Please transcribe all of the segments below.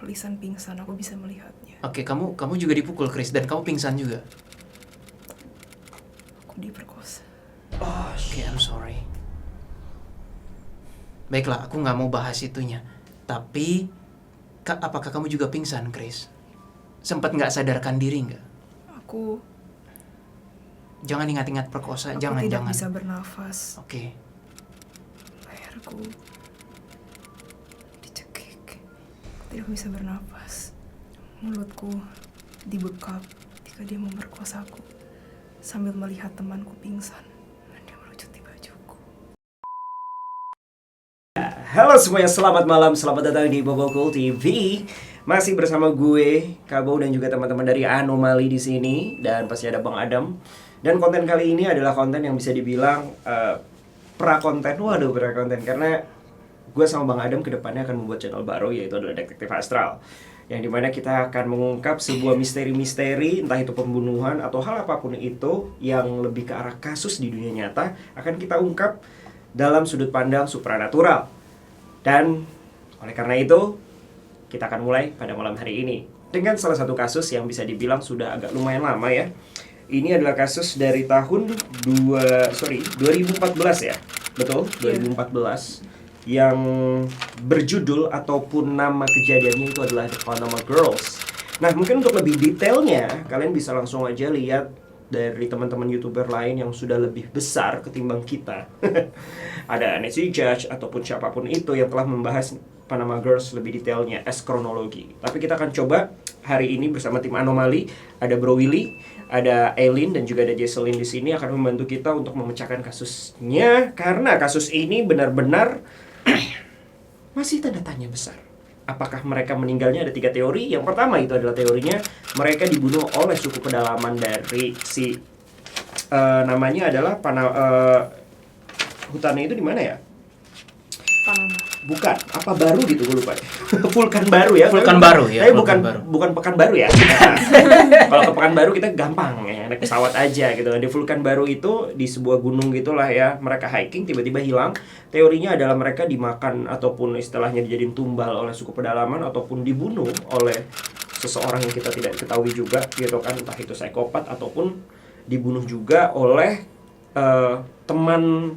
Lisan pingsan, aku bisa melihatnya. Oke, kamu juga dipukul, Chris, dan kamu pingsan juga. Aku diperkosa. Oke, I'm sorry. Baiklah, aku nggak mau bahas itunya. Tapi, apakah kamu juga pingsan, Chris? Sempat nggak sadarkan diri nggak? Aku Jangan ingat-ingat perkosa, jangan. tidak bisa bernafas. Oke. Leherku dicekik. Aku tidak bisa bernafas. Mulutku dibekap ketika dia memerkosaku. Sambil melihat temanku pingsan dan dia melucuti bajuku. Halo semuanya, selamat malam, selamat datang di Bobokul TV. Masih bersama gue, Kabo, dan juga teman-teman dari Anomali di sini, dan pasti ada Bang Adam. Dan konten kali ini adalah konten yang bisa dibilang pra-konten, karena gue sama Bang Adam kedepannya akan membuat channel baru, yaitu adalah Detektif Astral, yang dimana kita akan mengungkap sebuah misteri-misteri, entah itu pembunuhan atau hal apapun itu yang lebih ke arah kasus di dunia nyata, akan kita ungkap dalam sudut pandang supranatural. Dan oleh karena itu, kita akan mulai pada malam hari ini dengan salah satu kasus yang bisa dibilang sudah agak lumayan lama ya. Ini adalah kasus dari tahun 2014 ya. Betul, 2014. Yang berjudul ataupun nama kejadiannya itu adalah The Panama Girls. Nah, mungkin untuk lebih detailnya, kalian bisa langsung aja lihat dari teman-teman YouTuber lain yang sudah lebih besar ketimbang kita. Ada Nancy Judge ataupun siapapun itu yang telah membahas Panama Girls lebih detailnya as kronologi. Tapi kita akan coba hari ini bersama tim Anomali. Ada Bro Willy, ada Eileen, dan juga ada Jesselyn di sini akan membantu kita untuk memecahkan kasusnya, karena kasus ini benar-benar masih tanda tanya besar. Apakah mereka meninggalnya? Ada 3 teori. Yang pertama itu adalah teorinya mereka dibunuh oleh suku pedalaman dari si namanya adalah hutannya itu di mana ya? Panama. Bukan, apa baru gitu, gue lupa. Vulkan baru ya. Vulkan baru ya. Tapi bukan Pekanbaru ya. Kalau ke Pekanbaru kita gampang ya, naik pesawat aja gitu. Di Vulkan baru itu di sebuah gunung gitulah ya. Mereka hiking tiba-tiba hilang. Teorinya adalah mereka dimakan ataupun istilahnya dijadiin tumbal oleh suku pedalaman ataupun dibunuh oleh seseorang yang kita tidak ketahui juga gitu kan, entah itu psikopat ataupun dibunuh juga oleh teman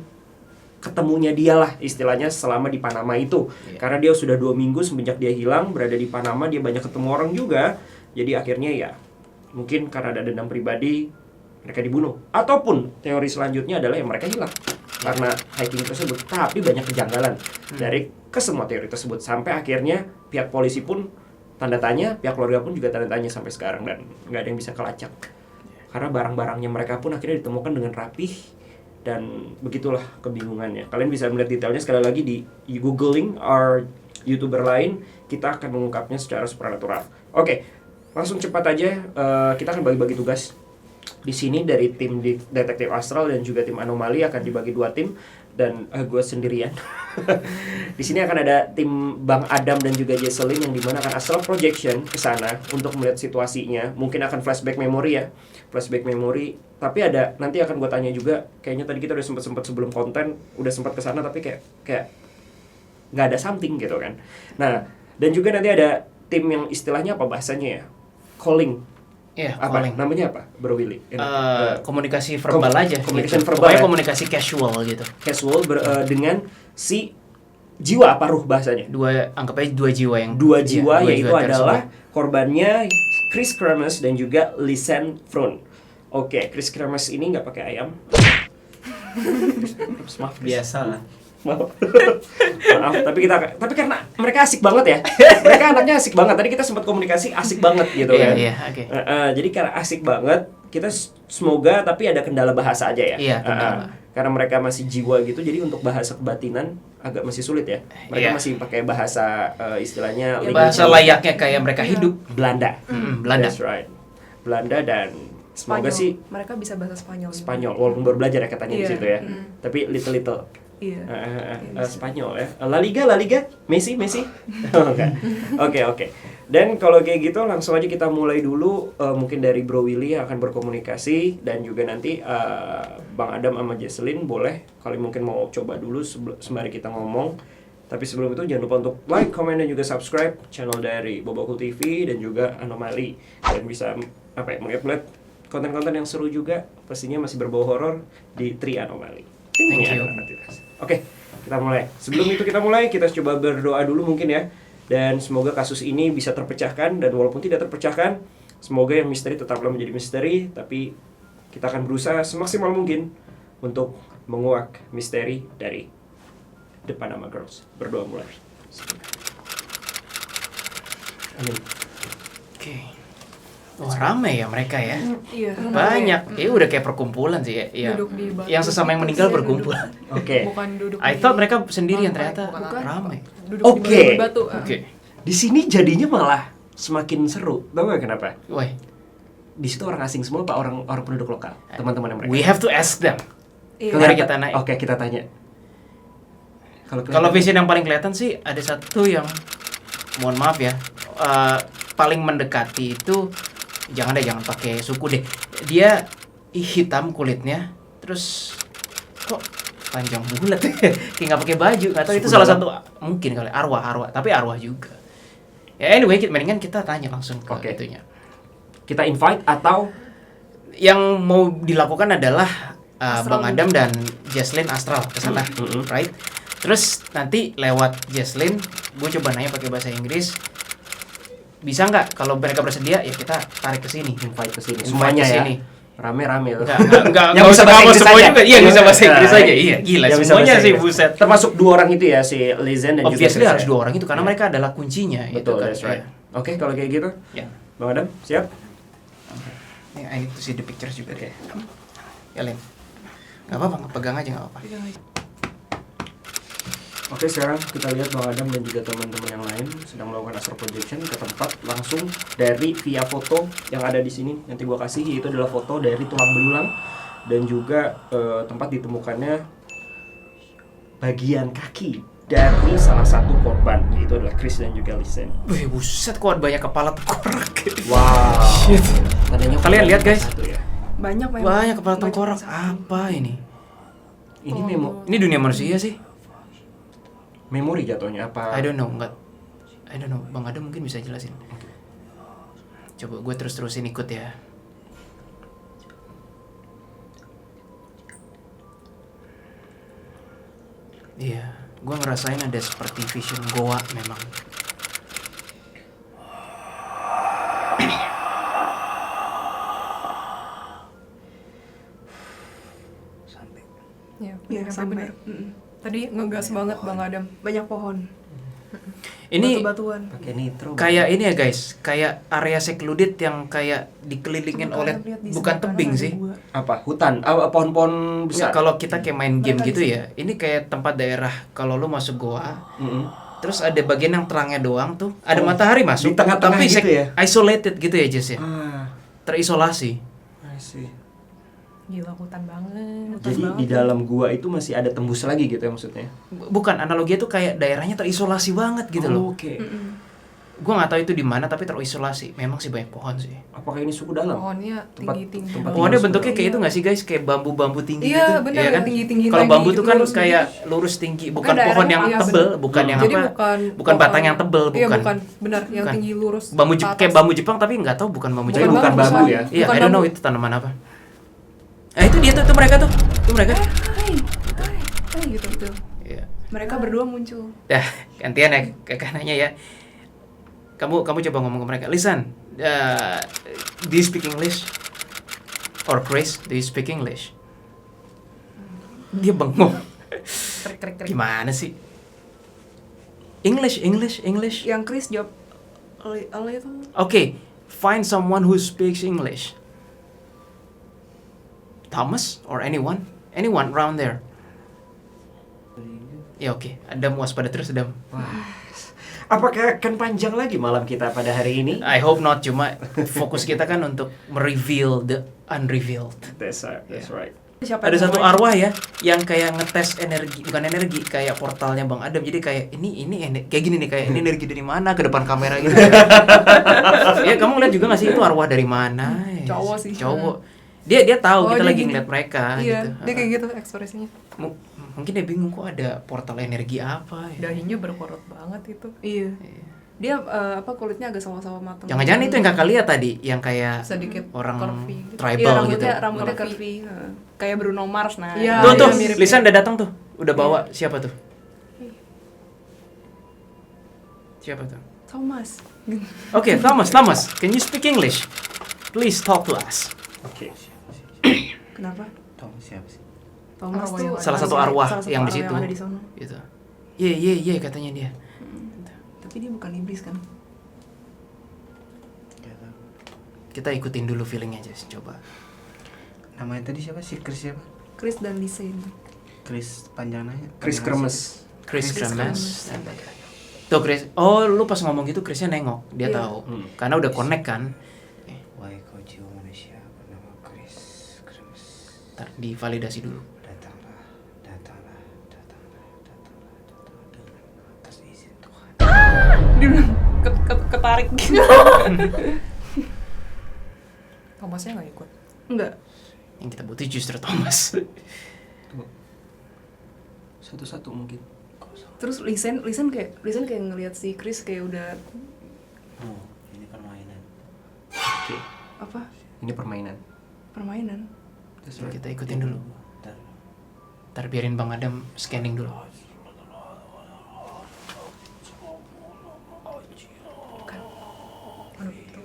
ketemunya dia lah istilahnya selama di Panama itu. Karena dia sudah 2 minggu semenjak dia hilang berada di Panama, dia banyak ketemu orang juga. Jadi akhirnya ya mungkin karena ada dendam pribadi mereka dibunuh. Ataupun teori selanjutnya adalah yang mereka hilang karena hiking tersebut. Tapi banyak kejanggalan dari kesemua teori tersebut, sampai akhirnya pihak polisi pun tanda tanya, pihak keluarga pun juga tanda tanya sampai sekarang, dan nggak ada yang bisa kelacak. Karena barang-barangnya mereka pun akhirnya ditemukan dengan rapih. Dan begitulah kebingungannya. Kalian bisa melihat detailnya sekali lagi di googling or YouTuber lain. Kita akan mengungkapnya secara supernatural. Oke, langsung cepat aja. Kita akan bagi-bagi tugas di sini dari tim Detektif Astral dan juga tim Anomali akan dibagi 2 tim, dan gue sendirian. Di sini akan ada tim Bang Adam dan juga Jesselyn yang dimana akan astral projection ke sana untuk melihat situasinya. Mungkin akan flashback memory ya, flashback memory. Tapi ada nanti akan gue tanya juga. Kayaknya tadi kita udah sempat sebelum konten udah sempat ke sana, tapi kayak nggak ada something gitu kan. Nah, dan juga nanti ada tim yang istilahnya apa bahasanya ya, calling. Iya, Apa calling. namanya apa, Bro Willy? Komunikasi verbal aja. Komunikasi gitu. verbal. Pokoknya Ya? komunikasi casual gitu. Casual dengan si jiwa apa ruh bahasanya? Anggap aja 2 jiwa yang 2 jiwa, dua yaitu jiwa adalah tersebut. korbannya Chris Krames dan juga Lisanne Froon. Oke, Chris Krames ini nggak pakai ayam. Maaf, Biasa lah. Maaf, tapi karena mereka asik banget ya. Mereka anaknya asik banget. Tadi kita sempat komunikasi asik banget gitu kan. Iya, oke. Jadi karena asik banget, kita semoga tapi ada kendala bahasa aja ya. Iya, kendala. Karena mereka masih jiwa gitu, jadi untuk bahasa kebatinan agak masih sulit ya. Mereka masih pakai bahasa istilahnya bahasa layaknya kayak mereka hidup. Belanda. Belanda. That's right. Belanda, dan semoga Spanyol. sih Mereka bisa bahasa Spanyol. Spanyol, walaupun baru belajar ya katanya di Iya. situ ya. Tapi little. Iya. Spanyol ya. La Liga, Messi. Oke. Dan kalau kayak gitu langsung aja kita mulai dulu. Mungkin dari Bro Willy yang akan berkomunikasi, dan juga nanti Bang Adam sama Jesselyn boleh kali mungkin mau coba dulu sembari kita ngomong. Tapi sebelum itu jangan lupa untuk like, comment, dan juga subscribe channel dari Bobokul TV dan juga Anomali. Dan bisa melihat konten-konten yang seru juga, pastinya masih berbau horor di Tri Anomali. Thank you. Oke, kita mulai. Sebelum itu kita coba berdoa dulu mungkin ya. Dan semoga kasus ini bisa terpecahkan, dan walaupun tidak terpecahkan, semoga yang misteri tetaplah menjadi misteri, tapi kita akan berusaha semaksimal mungkin untuk menguak misteri dari The Panama Girls. Berdoa mulai. Amin. Oke. Wah, rame ya mereka ya. Iya. Banyak. Udah kayak perkumpulan sih ya. Iya. Duduk di batu. Yang sesama yang meninggal Iya, berkumpul. Oke. Bukan duduk. I thought mereka sendirian, ternyata Bukan. rame. Duduk Oke. di batu. Oke. Di sini jadinya malah semakin seru. Tahu nggak kenapa? Woi, Di situ orang asing semua, Pak, orang penduduk lokal, teman-teman mereka. we have to ask them. Iya. Mari kita naik. Oke, kita tanya. Kalau vision yang paling kelihatan sih ada satu yang, mohon maaf ya, paling mendekati itu jangan pakai suku deh. Dia hitam kulitnya, terus kok panjang bulat kayak nggak pakai baju, nggak tahu itu Suku salah dalam? satu mungkin kali arwah, tapi arwah juga. Ya anyway, mendingan kita tanya langsung ke Oke. itunya. kita invite atau Yang mau dilakukan adalah Astral Bang Adam dan Jesslyn astral ke sana, right? Terus nanti lewat Jesslyn, gue coba nanya pakai bahasa Inggris. Bisa nggak kalau mereka bersedia ya kita tarik ke sini. invite ke sini Invite semuanya ke ya. sini. Rame-rame loh. Enggak Yang bisa bahasa Inggris semua aja. juga. Iya, bisa bahasa Inggris Nah, aja. Iya, gila yang bisa semuanya bahasa sih Inggris. buset. Termasuk 2 orang itu ya, si Lizen dan juga Obviously Chris harus ya. 2 orang itu karena Iya. mereka adalah kuncinya. Betul, itu kan. that's right. Iya. Oke, kalau kayak gitu, Ya. Bang Adam, siap? I need to see the pictures juga. Oke. Ya, Len. Gak apa-apa, pegang aja gak apa-apa. Oke, sekarang kita lihat Bang Adam dan juga teman-teman yang lain sedang melakukan astral projection ke tempat langsung dari via foto yang ada di sini. Nanti gua kasih, yaitu adalah foto dari tulang belulang dan juga tempat ditemukannya bagian kaki dari salah satu korban, yaitu adalah Chris dan juga Lizen. Wih, buset kok banyak kepala tengkorak. Wow. Shit. Tandanya Kalian lihat, guys. satu ya. Banyak memang. Banyak kepala Banyak tengkorak. satu. Apa ini? Ini Ini dunia manusia sih? memori jatuhnya apa? I don't know, enggak. I don't know, Bang Adam mungkin bisa jelasin. Coba gue terus-terusin ikut ya. Iya, gue ngerasain ada seperti vision goa memang. Iya, Iya, sampai. sampai. Tadi ngegas banget Bang Adam. Banyak pohon. Ini Batu-batuan. Pakai nitro. kayak ini ya guys, kayak area secluded yang kayak dikelilingin Coba oleh kalian lihat di bukan sebelah tebing kanan sih. ada gua. Apa? Hutan? Pohon-pohon besar. Enggak, kalau kita kayak main game Mereka gitu di ya, ini kayak tempat daerah kalau lu masuk goa, Mm-mm. terus ada bagian yang terangnya doang tuh, ada Oh, matahari masuk, di tengah-tengah tapi gitu ya? isolated gitu ya Jess ya, Ah, terisolasi. I see. Gila hutan banget. Jadi di dalam gua itu masih ada tembus lagi gitu ya maksudnya? Bukan, analoginya tuh kayak daerahnya terisolasi banget gitu loh. Oke. Gua nggak tahu itu di mana tapi terisolasi. Memang sih banyak pohon sih. Apakah ini suku dalam? Pohonnya Tempat- tinggi-tinggi. tempat banget. Pohonnya tinggi bentuknya kayak Iya. itu nggak sih guys, kayak bambu-bambu tinggi Iya, gitu, benar, iya kan? tinggi-tinggi Kalau lagi bambu tuh kan lurus kayak gitu. lurus tinggi, bukan Bukan pohon daerahnya, yang iya, tebel, bener. bukan yang Jadi apa? Bukan pohon- batang yang tebel, Iya, bukan. bukan. Benar, yang Bukan. tinggi lurus. Bambu ke atas. kayak bambu Jepang tapi nggak tahu bukan bambu Jadi Jepang. bukan bambu ya? Iya, Bukan I don't know bambu. itu tanaman apa. Itu dia tuh mereka tuh. Itu mereka. Hai, gitu. Iya. Mereka berdua muncul. Dah, gantian ya kakak nanya ya. Kamu coba ngomong ke mereka. Listen, do you speak English? Or Chris, do you speak English? Dia bengong. Krik. Gimana sih? English. Yang Chris jawab Ale itu. Okay, find someone who speaks English. Thomas or anyone around there. Ya oke, Adam waspada terus Adam. Wah. Apakah akan panjang lagi malam kita pada hari ini? I hope not, cuma fokus kita kan untuk mereveal the unrevealed. That's right. Siapa Ada yang satu namanya? arwah ya yang kayak ngetes energi, bukan energi, kayak portalnya Bang Adam. Jadi kayak ini kayak gini nih, kayak ini energi dari mana ke depan kamera gitu. Ya kamu lihat juga nggak sih itu arwah dari mana? Cowok sih. Cowok. Dia tahu Oh, kita dia lagi gini. ngeliat mereka Iya, gitu. dia kayak gitu ekspresinya. Mu- Mungkin dia bingung kok ada portal energi apa ya. Dahinya berkorot banget itu. Iya. Dia kulitnya agak sama-sama matang. Jangan-jangan itu yang kakak lihat tadi, yang kayak Sedikit orang curvy gitu. tribal Iya, gitu. rambutnya curvy. Kayak Bruno Mars. Nah, Iya, Tuh tuh, mirip. Lisan udah datang tuh. Udah bawa siapa tuh? Siapa tuh? Thomas. Oke, Thomas, can you speak English? Please talk to us. Oke. Kenapa? Thomas siapa sih? Thomas Arwah tuh yang Salah satu arwah salah satu yang di arwah situ. ada di sono. Gitu. Iya katanya dia. Tapi dia bukan iblis kan? Gak tahu. Kita ikutin dulu feelingnya aja, coba. Namanya tadi siapa sih? Chris siapa? Chris dan Lisain. Chris panjang nanya. Chris Kremes. Chris Chris Kremes. Tuh Chris, oh lu pas ngomong gitu Chrisnya nengok, dia Iya. tahu. Karena udah connect kan. Wahai kau jiwa manusia bernama Chris Kremes. Ntar divalidasi dulu. Datanglah dengan atas izin Tuhan. Dia bilang ketarik gitu. Thomasnya nggak ikut. Enggak. Yang kita butuh justru Thomas. Satu-satu mungkin. Terus Lisain kayak ngelihat si Chris kayak udah Oh, ini permainan. Oke. apa? Ini permainan. Permainan. Terus kita ikutin dulu. Bentar. Ntar biarin Bang Adam scanning dulu. Bukan. Aduh, itu.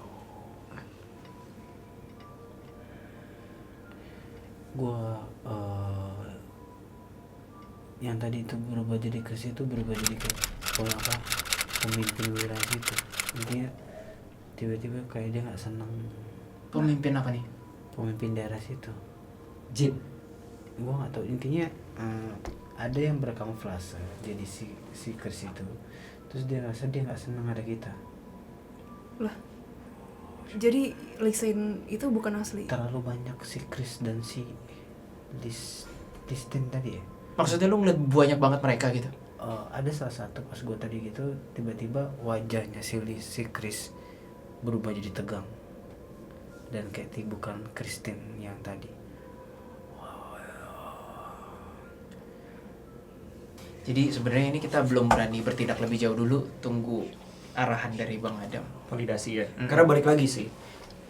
Gua yang tadi itu berubah jadi Chris itu berubah jadi kayak pemimpin wilayah itu. Intinya tiba-tiba kayak dia nggak senang, Pemimpin apa nih? pemimpin daerah situ. Jin. Gua nggak tahu, intinya ada yang berkamuflase jadi si Chris itu, terus dia ngerasa dia nggak senang ada kita, Lah. Jadi Lisain itu bukan asli. terlalu banyak si Chris dan si Distin tadi ya. Maksudnya lu ngeliat banyak banget mereka gitu? Ada salah satu pas gue tadi gitu tiba-tiba wajahnya si Chris berubah jadi tegang dan kayak bukan Christine yang tadi. Jadi sebenarnya ini kita belum berani bertindak lebih jauh dulu, tunggu arahan dari Bang Adam. Validasi ya. Karena balik lagi sih.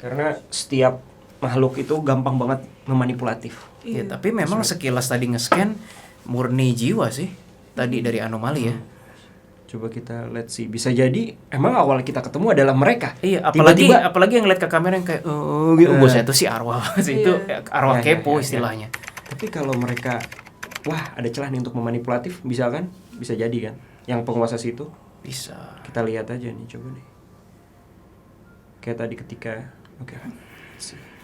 Karena setiap makhluk itu gampang banget memanipulatif. Ya, tapi memang sekilas tadi nge-scan murni jiwa sih. Tadi dari anomali ya. Coba kita lihat sih. Bisa jadi emang awal kita ketemu adalah mereka. Iya, Tiba-tiba- apalagi yang ngeliat ke kamera yang kayak gitu. Bos itu sih arwah sih itu arwah Ya, kepo ya, ya. istilahnya. Tapi kalau mereka, wah ada celah nih untuk memanipulatif, bisa kan? Bisa jadi kan? Yang penguasa situ. Bisa. Kita lihat aja nih, coba nih. Kayak tadi ketika, oke.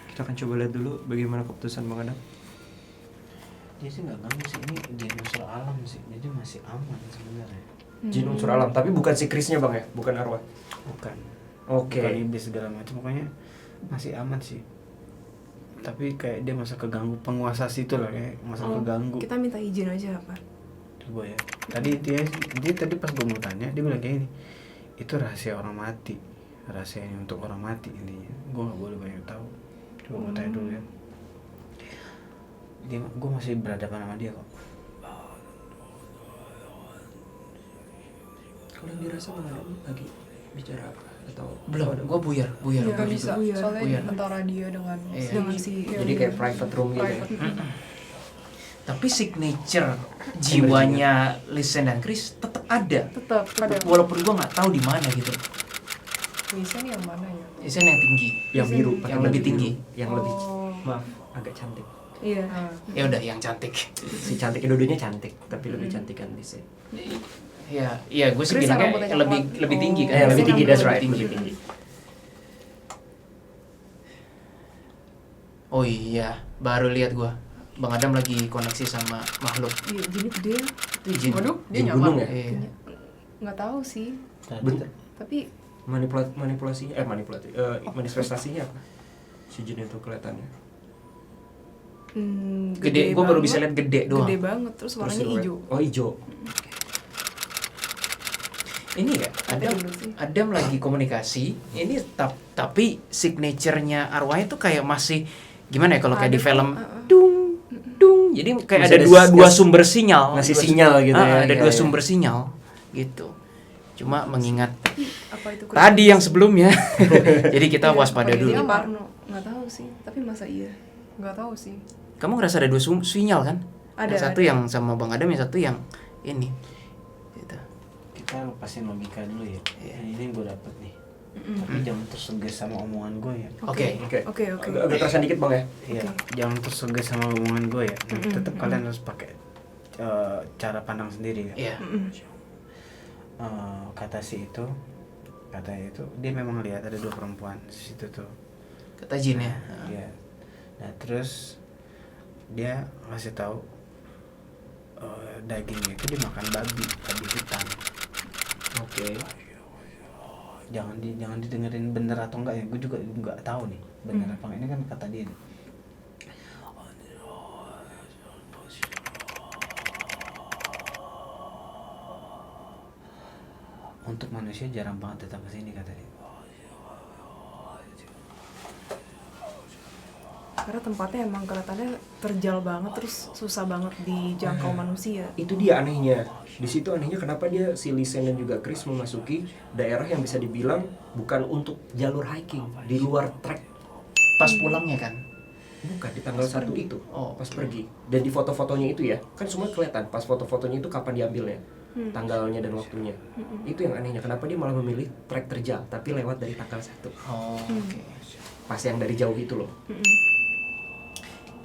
Kita akan coba lihat dulu bagaimana keputusan Bang Adam. Dia sih nggak ganggu sih, ini di unsur alam sih, jadi masih aman sebenarnya. Jin unsur alam, tapi bukan si Krisnya Bang ya, bukan arwah. Bukan. Oke. Bukan iblis segala macam, pokoknya masih aman sih. Tapi kayak dia masa keganggu penguasa situ lah, kayak masa keganggu. Kita minta izin aja apa? Coba ya. Tadi dia tadi pas gue mau tanya, dia bilang kayak ini. Itu rahasia orang mati. Rahasianya untuk orang mati intinya. Gue nggak boleh banyak tahu. Coba gue tanya dulu ya. Gue masih berhadapan sama dia kok. Kalau yang dirasa Bang Adam lagi bicara apa? Atau Belum, gua buyar. Iya gua bisa. Iya. Soalnya Iya. antara dia dengan Iya. Dengan si Jadi kayak private room gitu ya. Tapi signature jiwanya Lisan dan Chris tetap ada. tetap ada. Walaupun gua nggak tahu di mana gitu. Lisan yang mana ya? Lisan yang tinggi. Yang biru, Yang pakai lebih baju tinggi. biru. Yang lebih, Oh. maaf, agak cantik. Iya. Ya udah yang cantik. Si cantik, dua-duanya cantik, tapi lebih cantik kan Lisa. Iya, gue sih Chris yang bilangnya rambutnya lebih coklat. lebih tinggi kan. Lebih tinggi, that's right, Lebih lebih tinggi. Oh iya, baru lihat gua. Bang Adam lagi koneksi sama makhluk. Iya, jadi gede. Itu jin. Waduh, dia Jin nyamar. gunung ya? Iya. Nggak tahu sih. Bentar. Tapi Manipulasi, manifestasinya apa? Si jin itu kelihatannya. Gede, gua baru banget. bisa lihat gede doang. Gede banget, terus warnanya Terus siluet. hijau. Oh hijau. Ini ya, Adam, dulu sih. Adam lagi komunikasi. Ini tapi signaturenya arwahnya tuh kayak masih gimana ya kalau kayak di Ada film kok, dung dung. Jadi kayak Masih ada ada dua sumber sinyal. ngasih Dua sinyal gitu ya. Ada Iya, dua iya. sumber sinyal gitu. Cuma mengingat Apa itu tadi yang sebelumnya. Jadi kita waspada apa dulu. Dia ini? parno. Nggak tahu sih, tapi masa iya? Nggak tahu sih. Kamu ngerasa ada dua sinyal kan? Ada, Yang satu ada. yang sama Bang Adam, yang satu yang ini. Gitu. Kita lepasin logika dulu ya. Iya. Ini gue dapet nih. Tapi jangan tersuges sama omongan gue ya. Oke. Oke. Agak kerasan dikit Bang ya. Iya, jangan tersuges sama omongan gue ya. Tetap kalian harus pakai cara pandang sendiri ya. Iya. Kata si itu, katanya itu dia memang lihat ada 2 perempuan di situ tuh. Kata Jin ya. Iya. Nah terus dia ngasih tahu dagingnya itu dimakan babi hutan. Oke. Jangan didengerin bener atau enggak ya, gue juga nggak tahu nih bener apa enggak. Ini kan kata dia nih. Untuk manusia jarang banget datang ke sini katanya. Karena tempatnya emang kelihatannya terjal banget, terus susah banget dijangkau manusia. Itu dia anehnya. Di situ anehnya kenapa dia si Lisen dan juga Chris memasuki daerah yang bisa dibilang bukan untuk jalur hiking, di luar trek. Pas pulangnya kan. Bukan di tanggal 1 itu. Oh, Pas pergi. Dan di foto-fotonya itu ya, kan semua kelihatan pas foto-fotonya itu kapan diambilnya. Tanggalnya dan waktunya. Itu yang anehnya, kenapa dia malah memilih trek terjal tapi lewat dari tanggal 1. Oh, oke. Pas yang dari jauh itu loh.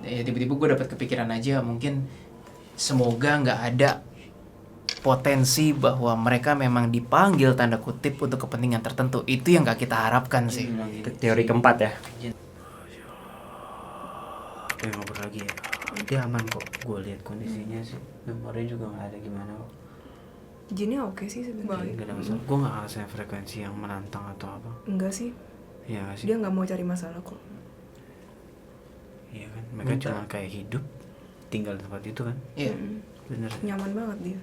Ya tiba-tiba gue dapat kepikiran aja, mungkin semoga nggak ada potensi bahwa mereka memang dipanggil tanda kutip untuk kepentingan tertentu. Itu yang nggak kita harapkan sih. Teori keempat ya. Kita ngobrol lagi ya. Dia aman kok, gue lihat kondisinya sih. Memori juga nggak ada gimana kok. Jinnya oke sih sebenarnya. Gak ada masalah. Gue nggak ngerasain frekuensi yang menantang atau apa. Enggak sih, Iya nggak sih. dia nggak mau cari masalah kok. Iya kan. Mereka cuma kayak hidup, tinggal di tempat itu kan. Iya. Bener. Nyaman banget dia,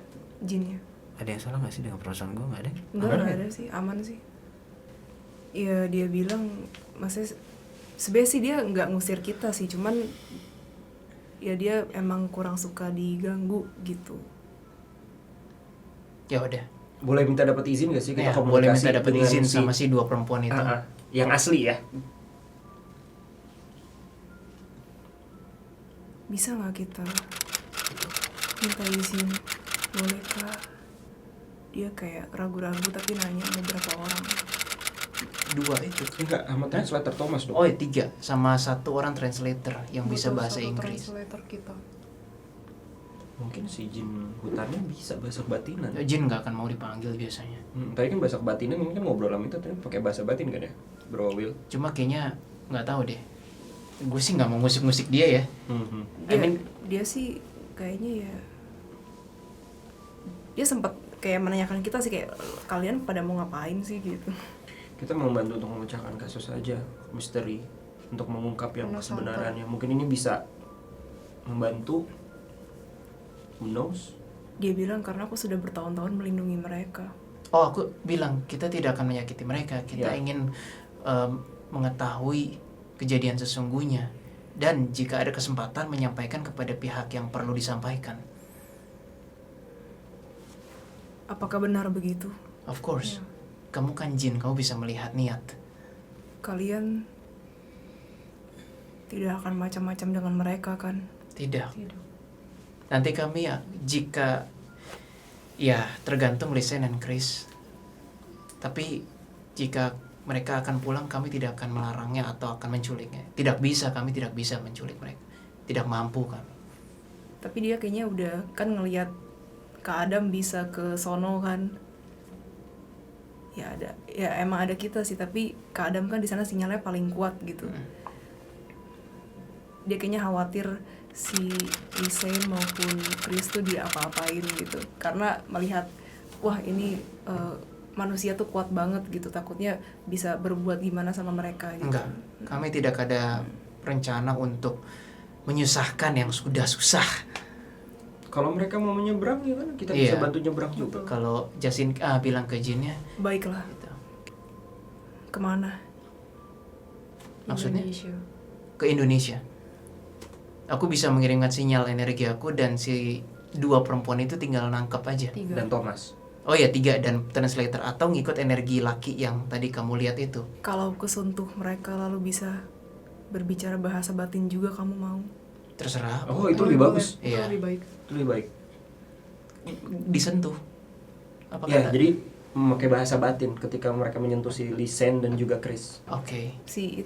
jinnya. Ada yang salah nggak sih dengan perasaan gue? Nggak ada. Nggak ada sih, aman sih. Iya dia bilang, maksudnya sebenarnya sih dia nggak ngusir kita sih, cuman ya dia emang kurang suka diganggu gitu. Ya udah. Boleh minta dapat izin gak sih kita Ya, boleh komunikasi minta dapat dengan izin sama si 2 perempuan itu. yang asli ya. Bisa nggak kita minta izin? Bolehkah? Dia kayak ragu-ragu tapi nanya mau berapa orang. 2 itu. Enggak, sama translator Thomas dong. Oh, 3 sama 1 orang translator yang bisa Butuh bahasa satu Inggris. translator kita. Mungkin si jin hutannya bisa bahasa batinan. Jin nggak akan mau dipanggil biasanya. Tadi kan bahasa batinan mungkin ngobrol sama itu tadi pakai bahasa batin kan ya, Bro Will. Cuma kayaknya nggak tahu deh. Gue sih nggak mau musik-musik dia ya. I Dia, mean, dia sih kayaknya ya, dia sempat kayak menanyakan kita sih kayak kalian pada mau ngapain sih gitu. Kita mau membantu untuk memecahkan kasus aja, misteri, untuk mengungkap yang Karena kebenarannya. Mungkin ini bisa membantu. Who knows? Dia bilang karena aku sudah bertahun-tahun melindungi mereka. oh aku bilang kita tidak akan menyakiti mereka. Kita Ya. ingin mengetahui kejadian sesungguhnya dan jika ada kesempatan menyampaikan kepada pihak yang perlu disampaikan. Apakah benar begitu? Of course. Kamu kan jin, kamu bisa melihat niat. Kalian tidak akan macam-macam dengan mereka kan? Tidak. Nanti kami ya, jika ya tergantung Lisen dan Chris. Tapi jika mereka akan pulang, kami tidak akan melarangnya atau akan menculiknya. Tidak bisa, kami tidak bisa menculik mereka. Tidak mampu kami. Tapi dia kayaknya udah kan ngelihat Kak Adam bisa ke sono kan. Ya ada, ya emang ada kita sih, tapi Kak Adam kan di sana sinyalnya paling kuat gitu. Dia kayaknya khawatir si Lisen maupun Chris tuh diapa-apain gitu. Karena melihat wah ini manusia tuh kuat banget gitu, takutnya bisa berbuat gimana sama mereka gitu. Enggak, kami tidak ada rencana untuk menyusahkan yang sudah susah. Kalau mereka mau menyeberang ya kan kita Iya. bisa bantu nyeberang juga. Kalau Jasin bilang ke jinnya, Baiklah, gitu. kemana? Maksudnya? Indonesia. Ke Indonesia. Aku bisa mengirimkan sinyal energi aku dan si dua perempuan itu tinggal nangkep aja. 3. Dan Thomas. Oh ya 3 dan translator atau ngikut energi laki yang tadi kamu lihat itu. Kalau aku sentuh mereka lalu bisa berbicara bahasa batin juga kamu mau? Terserah. Oh, itu lebih bagus. Itu Iya. lebih baik. Itu lebih baik. Disentuh. Apa Ya, kata? jadi memakai bahasa batin ketika mereka menyentuh si Lisen dan juga Chris. Oke, Si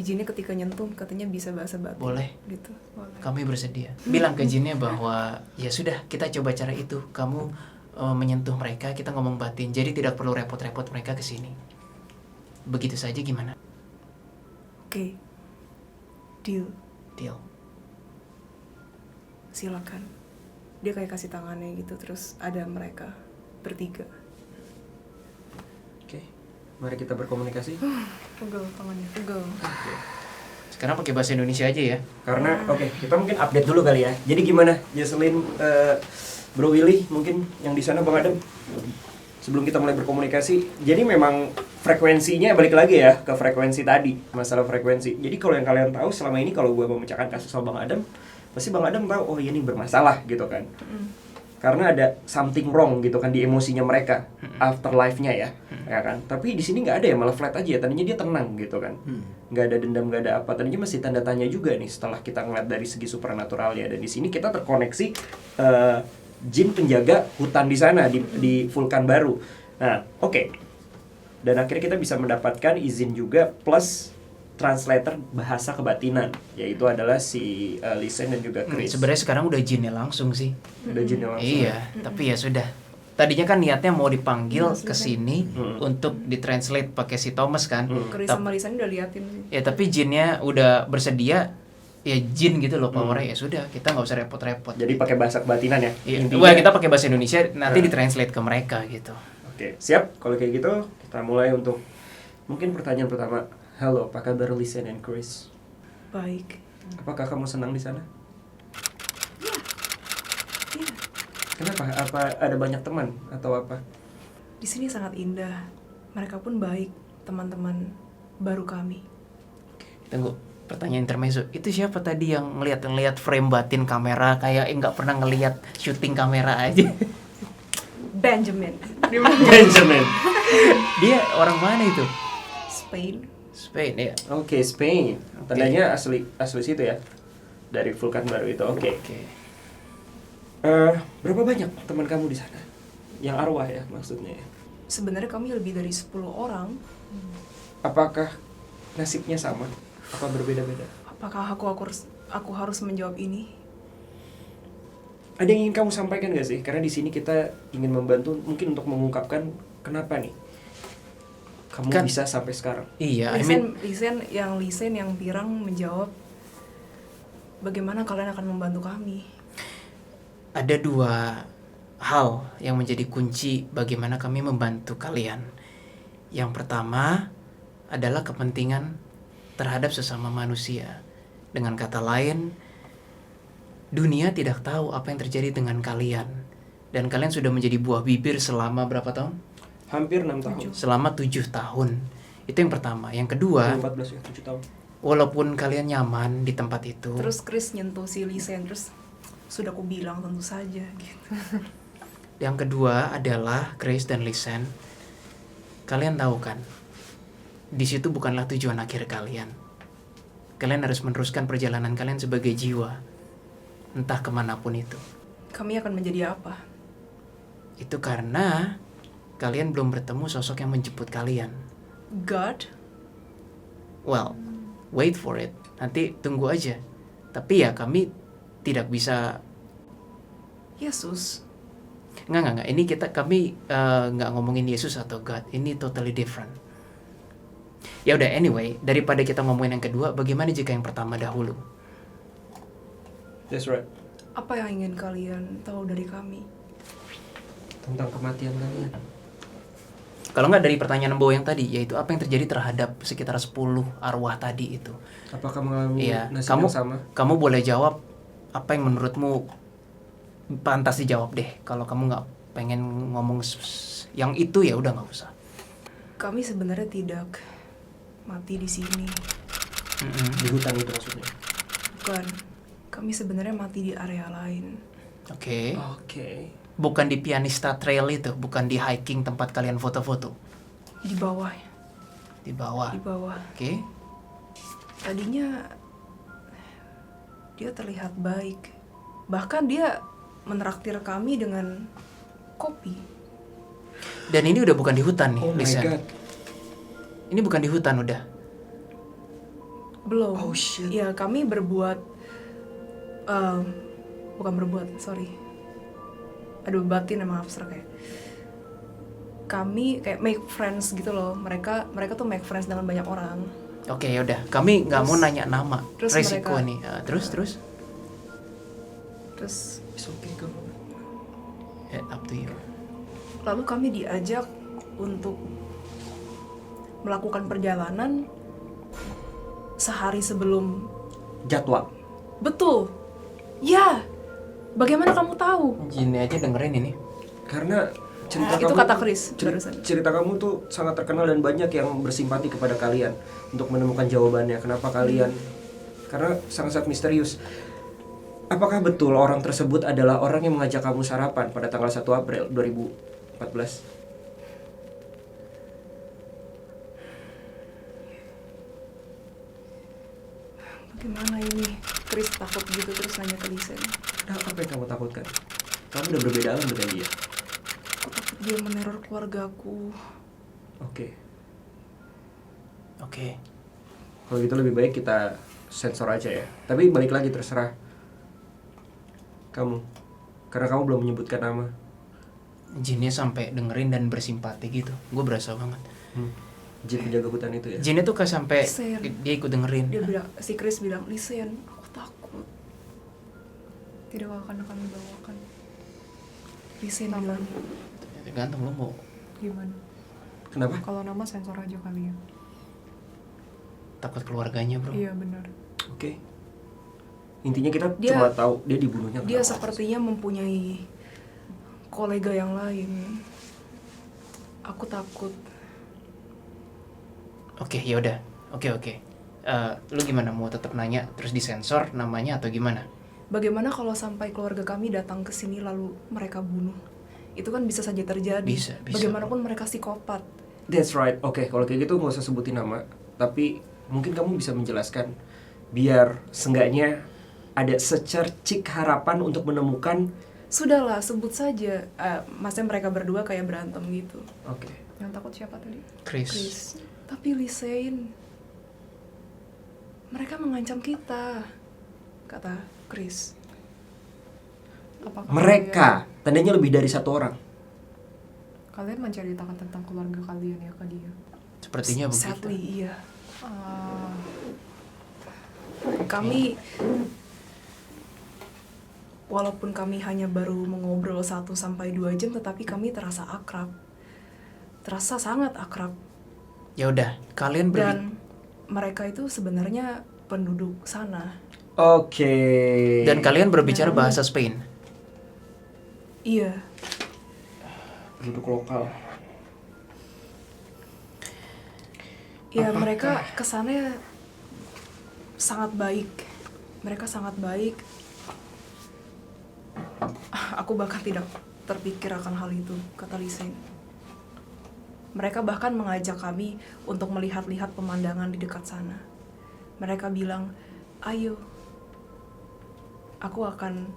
jinnya ketika nyentuh katanya bisa bahasa batin. boleh. Gitu. Boleh. Kami bersedia. Bilang ke jinnya bahwa ya sudah kita coba cara itu. Kamu menyentuh mereka, kita ngomong batin. Jadi tidak perlu repot-repot mereka ke sini. Begitu saja gimana? Oke. Deal. Deal. Silakan. Dia kayak kasih tangannya gitu terus ada mereka bertiga. Oke. Mari kita berkomunikasi. Pegel tangannya. Pegel. Sekarang pakai bahasa Indonesia aja ya. Karena kita mungkin update dulu kali ya. Jadi gimana Jesselyn, Bro Willy, mungkin yang di sana Bang Adam, sebelum kita mulai berkomunikasi. Jadi memang frekuensinya balik lagi ya ke frekuensi tadi, masalah frekuensi. Jadi kalau yang kalian tahu selama ini kalau gue memecahkan kasus sama Bang Adam, pasti Bang Adam tahu oh ini bermasalah gitu kan. Karena ada something wrong gitu kan di emosinya mereka afterlife-nya ya, ya kan. Tapi di sini nggak ada ya, malah flat aja. Tadinya dia tenang gitu kan, nggak ada dendam, nggak ada apa. Tadinya masih tanda tanya juga nih setelah kita ngeliat dari segi supernaturalnya. Dan di sini kita terkoneksi jin penjaga hutan di sana di vulkan baru. Nah, oke. Dan akhirnya kita bisa mendapatkan izin juga plus translator bahasa kebatinan, yaitu adalah si Lisen dan juga Chris. Sebenarnya sekarang udah jinnya langsung sih. Udah jinnya langsung. Iya, tapi ya sudah. Tadinya kan niatnya mau dipanggil ke sini untuk ditranslate pakai si Thomas kan. Chris sama Lisan udah liatin sih. Ya tapi jinnya udah bersedia. Ya jin gitu loh powernya. Ya sudah, kita nggak usah repot-repot. Jadi pakai bahasa kebatinan ya. Iya. Intinya- Wah, kita pakai bahasa Indonesia nanti ditranslate ke mereka gitu. Oke, siap. Kalau kayak gitu, kita mulai untuk mungkin pertanyaan pertama. Halo, apa kabar Lisen and Chris? Baik. Apakah kamu senang di sana? Iya. Kenapa? Apa ada banyak teman atau apa? Di sini sangat indah. Mereka pun baik, teman-teman baru kami. Tunggu, pertanyaan intermezzo. Itu siapa tadi yang ngeliat frame batin kamera kayak nggak pernah ngeliat syuting kamera aja? Benjamin. Benjamin. Dia orang mana itu? Spain. Spain ya. Oke, Spain. Tandanya asli situ ya. Dari vulkan baru itu. Oke. Oke. Berapa banyak teman kamu di sana? Yang arwah ya maksudnya. Sebenarnya kami lebih dari 10 orang. Apakah nasibnya sama? Apa berbeda-beda? Apakah aku harus menjawab ini? Ada yang ingin kamu sampaikan gak sih? Karena di sini kita ingin membantu mungkin untuk mengungkapkan kenapa nih kamu Kan- bisa sampai sekarang. Iya, Lisen yang pirang menjawab bagaimana kalian akan membantu kami. ada 2 hal yang menjadi kunci bagaimana kami membantu kalian. Yang pertama adalah kepentingan terhadap sesama manusia. Dengan kata lain, dunia tidak tahu apa yang terjadi dengan kalian. Dan kalian sudah menjadi buah bibir selama berapa tahun? Hampir 6 tahun. Selama 7 tahun. Itu yang pertama. Yang kedua, 14 ya, 7 tahun. walaupun kalian nyaman di tempat itu, Terus Chris nyentuh si Lisen, terus sudah aku bilang tentu saja gitu. yang kedua adalah Grace dan Lisen. Kalian tahu kan, di situ bukanlah tujuan akhir kalian. Kalian harus meneruskan perjalanan kalian sebagai jiwa, entah kemanapun itu. Kami akan menjadi apa? Itu karena kalian belum bertemu sosok yang menjemput kalian. God? Well, wait for it. Nanti tunggu aja. Tapi ya kami tidak bisa. Yesus? Enggak. Ini kami nggak ngomongin Yesus atau God. Ini totally different. Ya udah, anyway, daripada kita ngomongin yang kedua, bagaimana jika yang pertama dahulu? That's right. Apa yang ingin kalian tahu dari kami? Tentang kematian kalian. Kalau nggak dari pertanyaan Bo yang tadi, yaitu apa yang terjadi terhadap sekitar 10 arwah tadi itu. Apakah mengalami Iya, nasib kamu yang sama? kamu boleh jawab apa yang menurutmu pantas dijawab deh. Kalau kamu nggak pengen ngomong yang itu ya udah nggak usah. Kami sebenarnya tidak mati di sini. Di hutan itu maksudnya. Bukan. kami sebenarnya mati di area lain. Oke. Oke. Bukan di Pianista Trail itu, bukan di hiking tempat kalian foto-foto. Di bawah. Di bawah. Di bawah. Oke. Tadinya dia terlihat baik. Bahkan dia menraktir kami dengan kopi. Dan ini udah bukan di hutan nih, Oh my Lisan. god. Ini bukan di hutan udah. Belum. Oh, shit. Ya, kami berbuat bukan berbuat, sorry. Aduh, batin emang abstrak ya. Kami kayak make friends gitu loh. Mereka tuh make friends dengan banyak orang. Oke, yaudah. Kami nggak mau nanya nama. terus Resiko mereka- nih. Terus. Terus It's okay, go. Up to you. lalu kami diajak untuk melakukan perjalanan sehari sebelum. Jadwal. Betul. Ya. Bagaimana kamu tahu? Gini aja dengerin ini. Karena cerita Itu kamu, kata Chris barusan. cerita kamu tuh sangat terkenal dan banyak yang bersimpati kepada kalian untuk menemukan jawabannya. Kenapa kalian? Karena sangat misterius. Apakah betul orang tersebut adalah orang yang mengajak kamu sarapan pada tanggal 1 April 2014? Bagaimana ini? Chris takut gitu terus nanya ke Lisen. Nah, apa yang kamu takutkan? Kamu udah berbeda alam dengan dia. Aku takut dia meneror keluargaku. Oke. Oke. Kalau gitu lebih baik kita sensor aja ya. Tapi balik lagi terserah kamu. Karena kamu belum menyebutkan nama. Jinnya sampai dengerin dan bersimpati gitu. Gue berasa banget. Jin penjaga hutan itu ya. Jinnya tuh kayak sampai Listen. dia ikut dengerin. Dia bilang, si Chris bilang, Lisen, aku takut. Tidak akan bawakan. Lisen bilang, Tergantung lo mau Gimana? Kenapa? Kalau nama sensor aja kali ya. takut keluarganya, bro. Iya benar. Oke. Intinya kita Dia- cuma tahu dia dibunuhnya dia kenapa. sepertinya mempunyai kolega yang lain. Aku takut. Oke, yaudah. Oke. Lu gimana? Mau tetap nanya terus disensor namanya atau gimana? Bagaimana kalau sampai keluarga kami datang ke sini lalu mereka bunuh? Itu kan bisa saja terjadi. Bisa. Bagaimanapun mereka psikopat. That's right. Oke, kalau kayak gitu nggak usah sebutin nama. Tapi mungkin kamu bisa menjelaskan biar seenggaknya ada secercik harapan untuk menemukan. Sudahlah, sebut saja. Maksudnya mereka berdua kayak berantem gitu. Oke. Yang takut siapa tadi? Chris. Chris. Tapi Lisein, mereka mengancam kita, kata Chris. Apakah Mereka tandanya lebih dari satu orang. kalian menceritakan tentang keluarga kalian ya ke dia? Sepertinya begitu. Sadly, iya. Ah, Kami, walaupun kami hanya baru mengobrol 1-2 jam, tetapi kami terasa akrab. Terasa sangat akrab. Ya udah, kalian Dan mereka itu sebenarnya penduduk sana. Oke. dan kalian berbicara bahasa Spain. Iya, penduduk lokal. ya mereka kesannya sangat baik. Mereka sangat baik. Aku bahkan tidak terpikir akan hal itu, kata Lisen. Mereka bahkan mengajak kami untuk melihat-lihat pemandangan di dekat sana. Mereka bilang, ayo, aku akan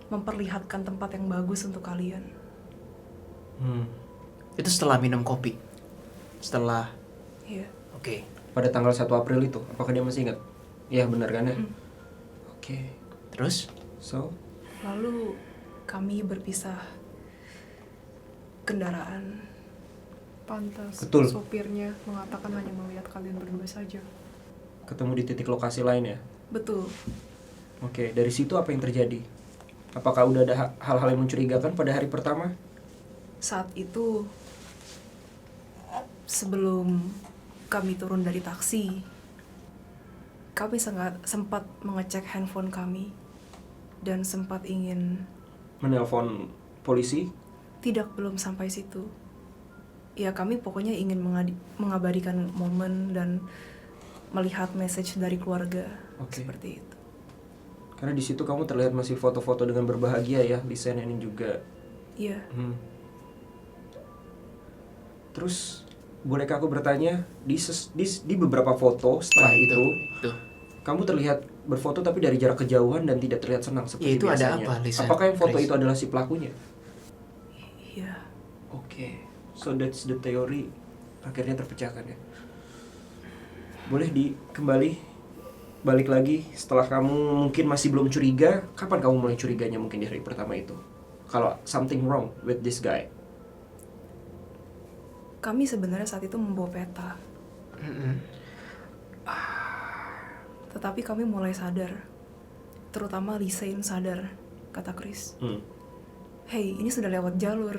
memperlihatkan tempat yang bagus untuk kalian. Itu setelah minum kopi. Setelah, Iya. oke. Pada tanggal 1 April itu, apakah dia masih ingat? Iya benar kan ya? Oke. Terus? So, Lalu kami berpisah kendaraan. pantas. Betul. Sopirnya mengatakan hanya melihat kalian berdua saja. ketemu di titik lokasi lain ya? Betul. Oke, dari situ apa yang terjadi? Apakah udah ada hal-hal yang mencurigakan pada hari pertama? Saat itu, sebelum kami turun dari taksi, kami sempat mengecek handphone kami dan sempat ingin, Menelpon polisi? tidak, belum sampai situ. Ya, kami pokoknya ingin mengabadikan momen dan melihat message dari keluarga. Oke. Seperti itu. Karena di situ kamu terlihat masih foto-foto dengan berbahagia ya, Lisen ini juga. Iya. Terus bolehkah aku bertanya di beberapa foto setelah itu kamu terlihat berfoto tapi dari jarak kejauhan dan tidak terlihat senang seperti Itu ada biasanya. apa, Lisen? Apakah yang foto Chris? itu adalah si pelakunya? Iya. Oke, so that's the theory akhirnya terpecahkan ya. Boleh kembali balik lagi setelah kamu mungkin masih belum curiga. Kapan kamu mulai curiganya mungkin di hari pertama itu? Kalau something wrong with this guy. Kami sebenarnya saat itu membawa peta. Tetapi kami mulai sadar. Terutama Lisain sadar, kata Chris. Hei, ini sudah lewat jalur.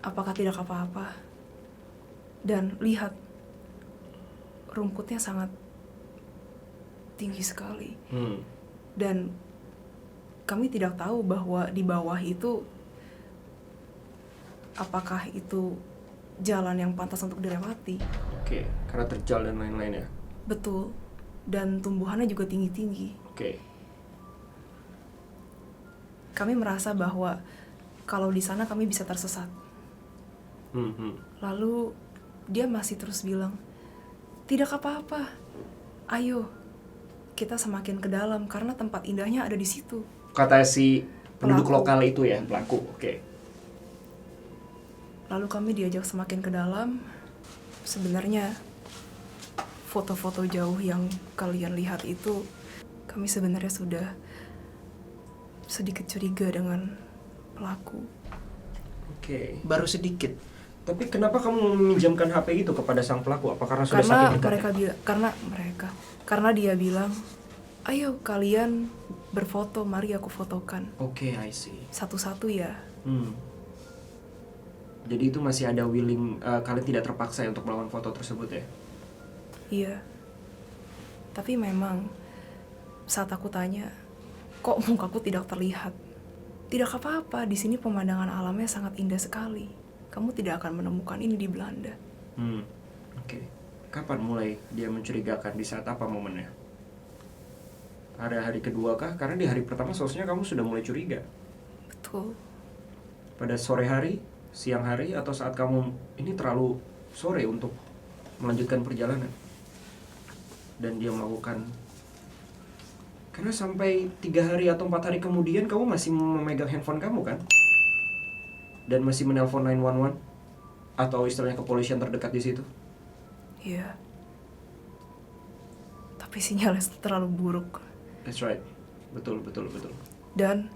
Apakah tidak apa-apa? Dan lihat, rumputnya sangat tinggi sekali. Dan kami tidak tahu bahwa di bawah itu, apakah itu jalan yang pantas untuk dilewati. Oke, karena terjal dan lain-lain ya. Betul. Dan tumbuhannya juga tinggi-tinggi. Oke. Kami merasa bahwa kalau di sana kami bisa tersesat. Lalu dia masih terus bilang, tidak apa-apa, ayo kita semakin ke dalam karena tempat indahnya ada di situ. Kata si penduduk Pelaku. lokal itu ya, pelaku. Oke. Lalu kami diajak semakin ke dalam. Sebenarnya foto-foto jauh yang kalian lihat itu, kami sebenarnya sudah sedikit curiga dengan pelaku. Oke. Baru sedikit. Tapi kenapa kamu meminjamkan HP itu kepada sang pelaku? Apa karena sudah saking dekat? Karena dia bilang, ayo kalian berfoto, mari aku fotokan. Oke, I see. Satu-satu ya. Jadi itu masih ada willing, kalian tidak terpaksa ya untuk melakukan foto tersebut ya? Iya. Tapi memang saat aku tanya, kok mukaku tidak terlihat? Tidak apa-apa, di sini pemandangan alamnya sangat indah sekali. Kamu tidak akan menemukan ini di Belanda. Oke. Kapan mulai dia mencurigakan, di saat apa momennya? Pada hari kedua kah? Karena di hari pertama seharusnya kamu sudah mulai curiga. Betul. Pada sore hari, siang hari, atau saat kamu ini terlalu sore untuk melanjutkan perjalanan. Dan dia melakukan, karena sampai 3 hari atau 4 hari kemudian kamu masih memegang handphone kamu kan? Dan masih menelpon 911 atau istilahnya kepolisian terdekat di situ. Iya. Tapi sinyalnya terlalu buruk. That's right. Betul. Dan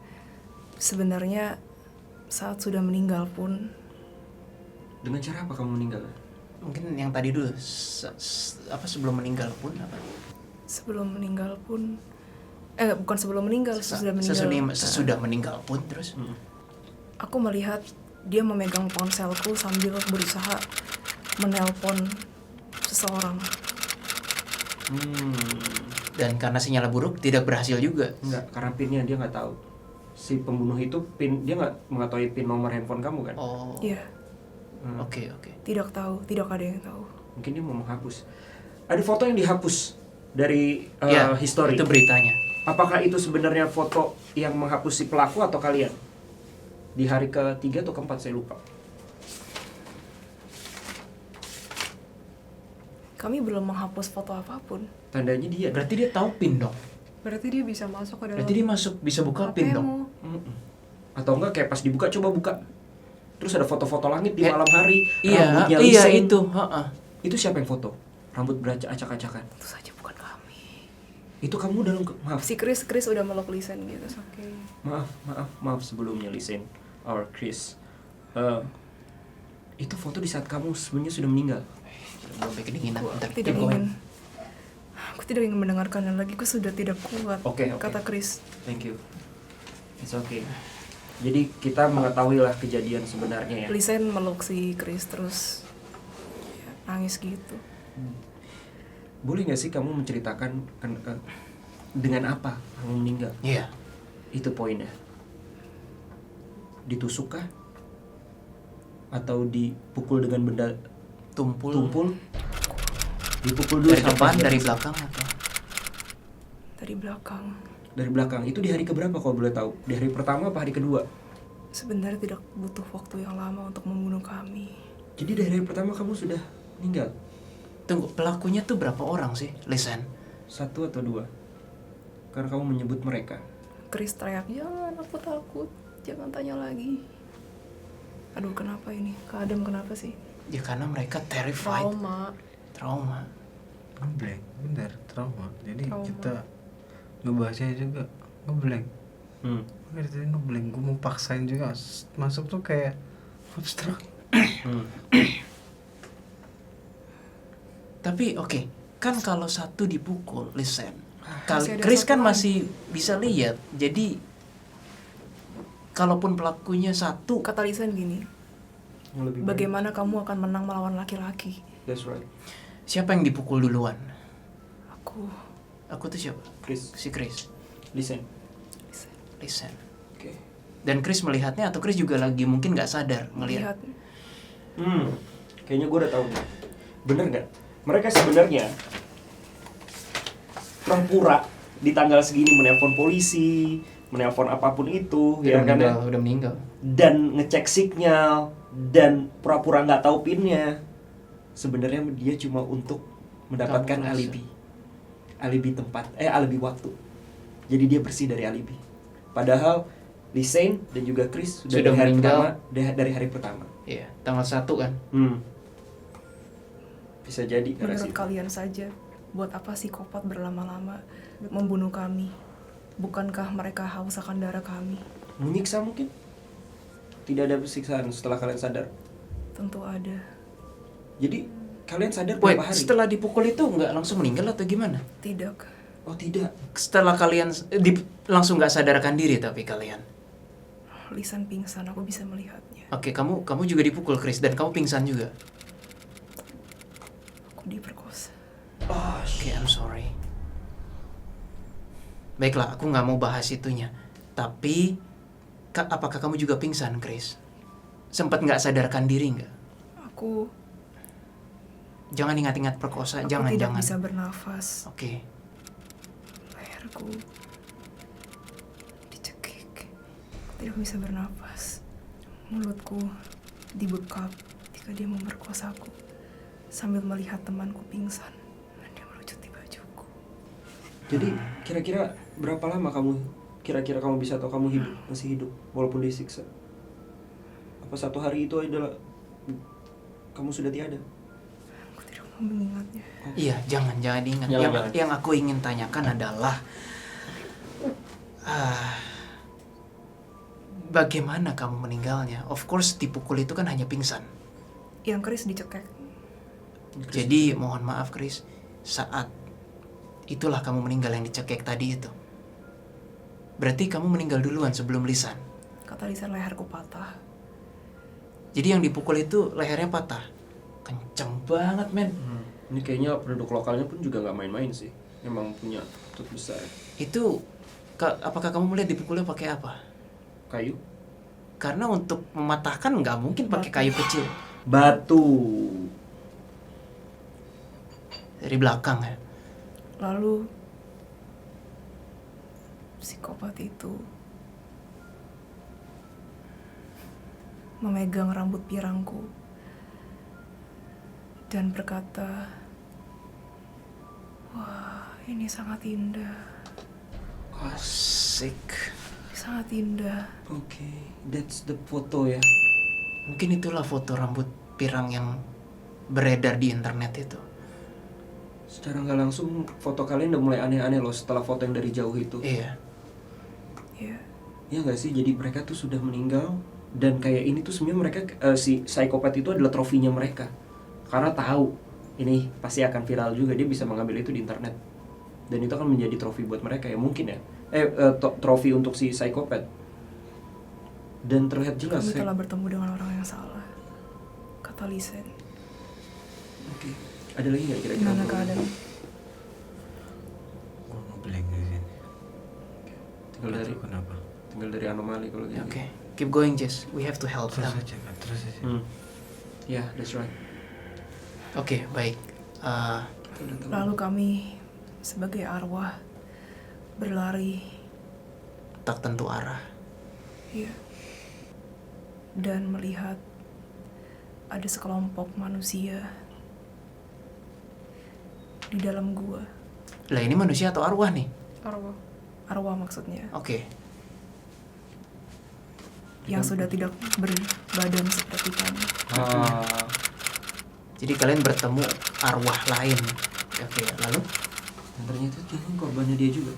sebenarnya saat sudah meninggal pun, Dengan cara apa kamu meninggal? Mungkin yang tadi dulu sebelum meninggal pun apa? sebelum meninggal pun, bukan sebelum meninggal, sesudah meninggal. Sesudah meninggal pun terus. Aku melihat dia memegang ponselku sambil berusaha menelpon seseorang. Dan karena sinyal buruk tidak berhasil juga. Enggak, karena pinnya dia nggak tahu. Si pembunuh itu dia nggak mengetahui pin nomor handphone kamu kan? Oh. Iya, Oke. tidak tahu, tidak ada yang tahu. Mungkin dia mau menghapus. Ada foto yang dihapus dari Ya, history. itu beritanya. Apakah itu sebenarnya foto yang menghapus si pelaku atau kalian? Di hari ke-3 atau ke-4 saya lupa. Kami belum menghapus foto apapun. Tandanya dia. Berarti dia tahu pin dong. Berarti dia bisa masuk ke dalam. Berarti dia bisa buka pin dong. Atau enggak kayak pas dibuka, coba buka. Terus ada foto-foto langit di malam hari. Iya rambutnya Lisen. itu. Itu siapa yang foto? Rambut acak-acakan. Tentu saja bukan kami. Itu kamu dalam maaf. Si Chris udah meluk Lisen gitu. Oke. Maaf sebelumnya Lisen or Chris. Itu foto di saat kamu sebenarnya sudah meninggal. Sampai kedinginan. Bentar, Tidak keep going. ingin. Aku tidak ingin mendengarkannya lagi. Aku sudah tidak kuat. Oke. Kata Chris. Thank you. It's okay. Jadi kita mengetahui lah kejadian sebenarnya ya. Lisen meluk si Chris terus ya, nangis gitu. Boleh nggak sih kamu menceritakan dengan apa kamu meninggal? Iya. Itu poinnya. Ditusuk kah? Atau dipukul dengan benda Tumpul. Dipukul dulu Dari depan, sampai dari belakang apa? Dari belakang. Dari belakang. Itu di hari keberapa kalau boleh tahu? Di hari pertama apa hari kedua? Sebenarnya tidak butuh waktu yang lama untuk membunuh kami. Jadi dari hari pertama kamu sudah meninggal? Tunggu, pelakunya tuh berapa orang sih, Lisan? 1 atau 2? Karena kamu menyebut mereka. Chris teriak, jangan, aku takut. Jangan tanya lagi. Aduh, kenapa ini? Kak Adam kenapa sih? Ya karena mereka terrified. Trauma. Ngeblank, bener, trauma. Jadi Trauma. kita ngebahasnya juga ngeblank. Dari tadi ngeblank, gue mau paksain juga masuk tuh kayak abstrak. Tapi oke, kan kalau satu dipukul, Lisan. Masih ada Chris satu kan lagi. masih bisa lihat. Jadi kalaupun pelakunya satu, Kata Lisan gini, Yang lebih baik. bagaimana kamu akan menang melawan laki-laki? That's right. siapa yang dipukul duluan? Aku Aku tuh siapa? Chris. Si Chris. Listen. Lisan. Oke. Dan Chris melihatnya atau Chris juga lagi mungkin nggak sadar ngelihat. lihat Kayaknya gue udah tahu nih. Bener nggak? Mereka sebenarnya pura-pura di tanggal segini menelpon polisi, menelpon apapun itu, ya kan? Udah meninggal. Dan ngecek signal dan pura-pura nggak tahu pinnya. Sebenarnya dia cuma untuk mendapatkan Kamuflase. alibi tempat, alibi waktu. Jadi dia bersih dari alibi. Padahal Lisanne dan juga Chris sudah Sudah dari hari meninggal. pertama, dari hari pertama. Iya, tanggal 1 kan. Bisa jadi karena menurut situ. kalian saja. Buat apa psikopat berlama-lama membunuh kami? Bukankah mereka haus akan darah kami? Menyiksa mungkin. Tidak ada siksaan setelah kalian sadar. Tentu ada. Jadi kalian sadar Wait, berapa hari? setelah dipukul itu nggak langsung meninggal atau gimana? Tidak. Oh tidak. Setelah kalian langsung nggak sadarkan diri tapi kalian. Lisan pingsan, aku bisa melihatnya. Oke, kamu juga dipukul Chris dan kamu pingsan juga. Aku diperkosa. Oke, I'm sorry. Baiklah, aku nggak mau bahas itunya. Tapi, apakah kamu juga pingsan, Chris? Sempat nggak sadarkan diri nggak? Aku Jangan ingat-ingat perkosa, aku jangan. tidak bisa bernafas. Oke, Leherku dicekik. Aku tidak bisa bernafas. Mulutku dibekap ketika dia memerkosaku. Sambil melihat temanku pingsan dan dia melucuti bajuku. Jadi kira-kira berapa lama kira-kira kamu bisa tahu kamu masih hidup walaupun disiksa? Apa 1 hari itu adalah kamu sudah tiada? Aku tidak mau mengingatnya. iya, jangan diingat. Jangan. Yang aku ingin tanyakan adalah bagaimana kamu meninggalnya? Of course, dipukul itu kan hanya pingsan. Yang Chris dicekek. Jadi mohon maaf Chris, saat itulah kamu meninggal yang dicekek tadi itu. Berarti kamu meninggal duluan sebelum Lisan. Kata Lisan leherku patah. Jadi yang dipukul itu lehernya patah. Kenceng banget men. Ini kayaknya penduduk lokalnya pun juga nggak main-main sih. Emang punya otot besar. Itu apakah kamu melihat dipukulnya pakai apa? Kayu, Karena untuk mematahkan nggak mungkin pakai kayu kecil. batu. Dari belakang ya. Lalu psikopat itu memegang rambut pirangku dan berkata, "Wah, ini sangat indah, Asik. sangat indah." Oke, that's the foto ya. Mungkin itulah foto rambut pirang yang beredar di internet itu. Secara nggak langsung foto kalian udah mulai aneh-aneh loh setelah foto yang dari jauh itu. Iya. Ya, Ya nggak sih, jadi mereka tuh sudah meninggal dan kayak ini tuh sebenarnya mereka si psikopat itu adalah trofinya mereka karena tahu ini pasti akan viral juga, dia bisa mengambil itu di internet dan itu akan menjadi trofi buat mereka ya mungkin ya trofi untuk si psikopat dan terlihat jelas. kami telah bertemu dengan orang yang salah, kata Lisan. Oke. Ada lagi nggak kira-kira? Gimana keadaan? Gue ngeblank di sini. Tinggal Gak dari tahu kenapa. anomali kalau gitu. Oke. Keep going Jess. We have to help Terus them. aja, Kak, terus aja. Ya, that's right. Oke, baik. Kita udah tahu. Lalu kami sebagai arwah berlari, Tak tentu arah. ya, dan melihat ada sekelompok manusia di dalam gua. Lah ini manusia atau arwah nih? Arwah. Arwah maksudnya, Oke. yang sudah tidak berbadan seperti kami. Oh. Jadi kalian bertemu arwah lain. Oke, lalu? Dan ternyata itu korbannya dia juga.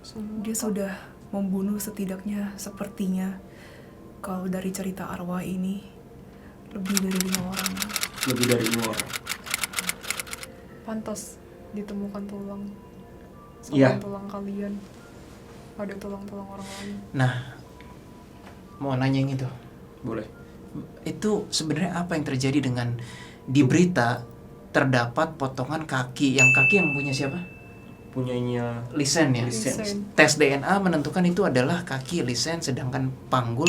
Semua. Dia sudah membunuh setidaknya sepertinya, kalau dari cerita arwah ini, lebih dari 5 orang. Lebih dari 5 orang. Pantas ditemukan tulang. Iya. Selain tulang kalian, ada tulang-tulang orang lain. Nah, mau nanya yang itu. Boleh. Itu sebenarnya apa yang terjadi dengan di berita terdapat potongan kaki yang punya siapa? Punyanya Lisen ya. Lisen. Tes DNA menentukan itu adalah kaki Lisen, sedangkan panggul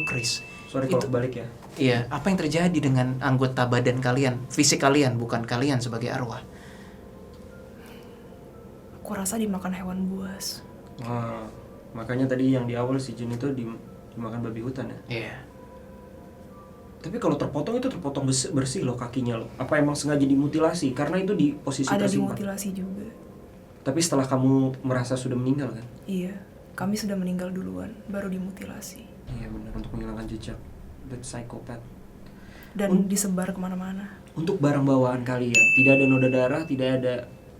Chris. Sorry kalau Itu- kebalik ya. Iya, apa yang terjadi dengan anggota badan kalian, fisik kalian, bukan kalian sebagai arwah? Aku rasa dimakan hewan buas. Wah, makanya tadi yang di awal si Jin itu dimakan babi hutan ya. Iya. Tapi kalau terpotong itu terpotong bersih loh kakinya loh. Apa emang sengaja dimutilasi? Karena itu di posisi Ada tersimpan. dimutilasi juga. Tapi setelah kamu merasa sudah meninggal kan? Iya, kami sudah meninggal duluan, baru dimutilasi. Iya benar, untuk menghilangkan jejak. That psychopath. Dan disebar kemana-mana. Untuk barang bawaan kalian, tidak ada noda darah, tidak ada.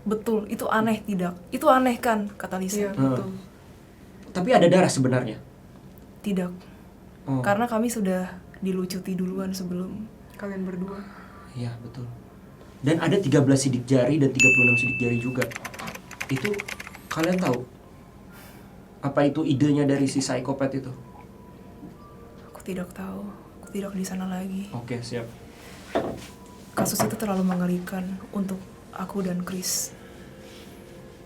Betul, itu aneh tidak? Itu aneh kan, kata Iya, Lisa? betul. Tapi ada darah sebenarnya. Tidak, Oh, karena kami sudah dilucuti duluan sebelum. Kalian berdua. iya betul. Dan ada 13 sidik jari dan 36 sidik jari juga. Itu kalian tahu? Apa itu idenya dari si psikopat itu? Aku tidak tahu, aku tidak di sana lagi. Oke, siap. Kasus itu terlalu mengerikan untuk aku dan Chris.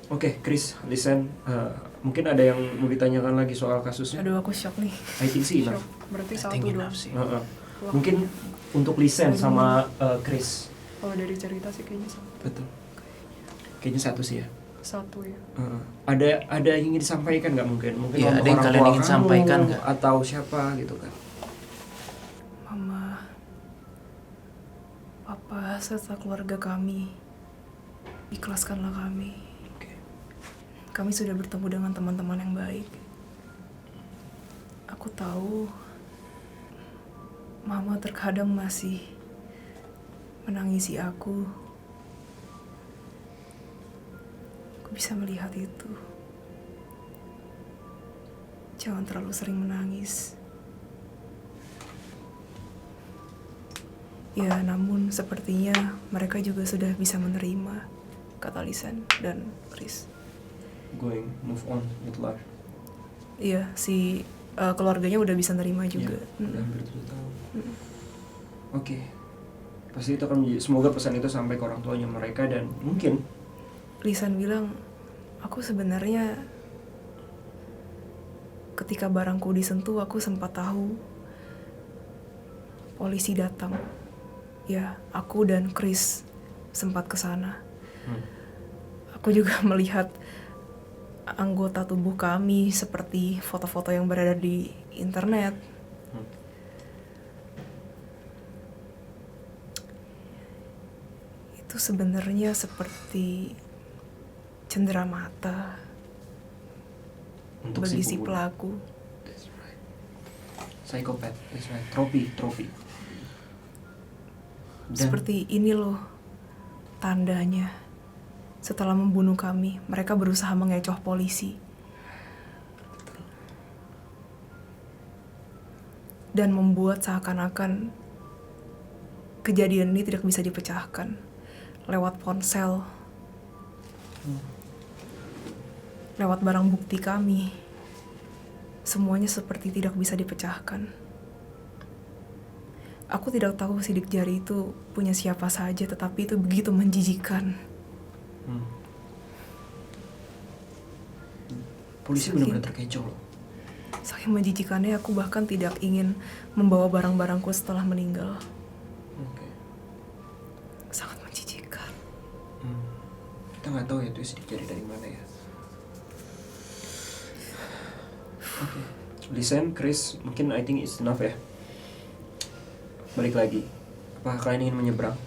Oke, Chris, listen. Mungkin ada yang mau ditanyakan lagi soal kasusnya? Aduh, aku shock nih. I think sih, Shock. Berarti I satu think dong. enough sih. Nah, mungkin untuk listen sama Chris. Kalau dari cerita sih kayaknya satu. Betul. Kayaknya satu sih ya. Satu ya. Ada yang ingin disampaikan nggak mungkin? Mungkin Iya, untuk ada yang orang kalian tua ingin kamu sampaikan nggak? Atau siapa gitu kan? Mama, Papa, serta keluarga kami, ikhlaskanlah kami. Oke. Kami sudah bertemu dengan teman-teman yang baik. Aku tahu Mama terkadang masih menangisi aku. Aku bisa melihat itu. Jangan terlalu sering menangis. Ya, namun sepertinya mereka juga sudah bisa menerima, kata Lisan dan Chris. Going move on with life. Iya, si keluarganya udah bisa nerima juga. Iya, udah hampir 7 tahun. Oke. Pasti itu akan semoga pesan itu sampai ke orang tuanya mereka dan mungkin Lisan bilang, aku sebenarnya ketika barangku disentuh, aku sempat tahu polisi datang. Ya, aku dan Chris sempat ke sana. Aku juga melihat anggota tubuh kami seperti foto-foto yang berada di internet. Itu sebenarnya seperti cenderamata untuk bagi si si pelaku. That's right. Psychopath, that's right. Tropi. Dan Seperti ini loh tandanya. Setelah membunuh kami, mereka berusaha mengecoh polisi. Dan membuat seakan-akan kejadian ini tidak bisa dipecahkan lewat ponsel. Lewat barang bukti kami. Semuanya seperti tidak bisa dipecahkan. Aku tidak tahu sidik jari itu punya siapa saja, tetapi itu begitu menjijikan. polisi benar-benar terkecoh loh. Saking menjijikannya, aku bahkan tidak ingin membawa barang-barangku setelah meninggal. Oke. Sangat menjijikan. Kita nggak tahu ya itu sidik jari dari mana ya. Listen, Chris, mungkin I think it's enough ya. Balik lagi, apakah kalian ingin menyeberang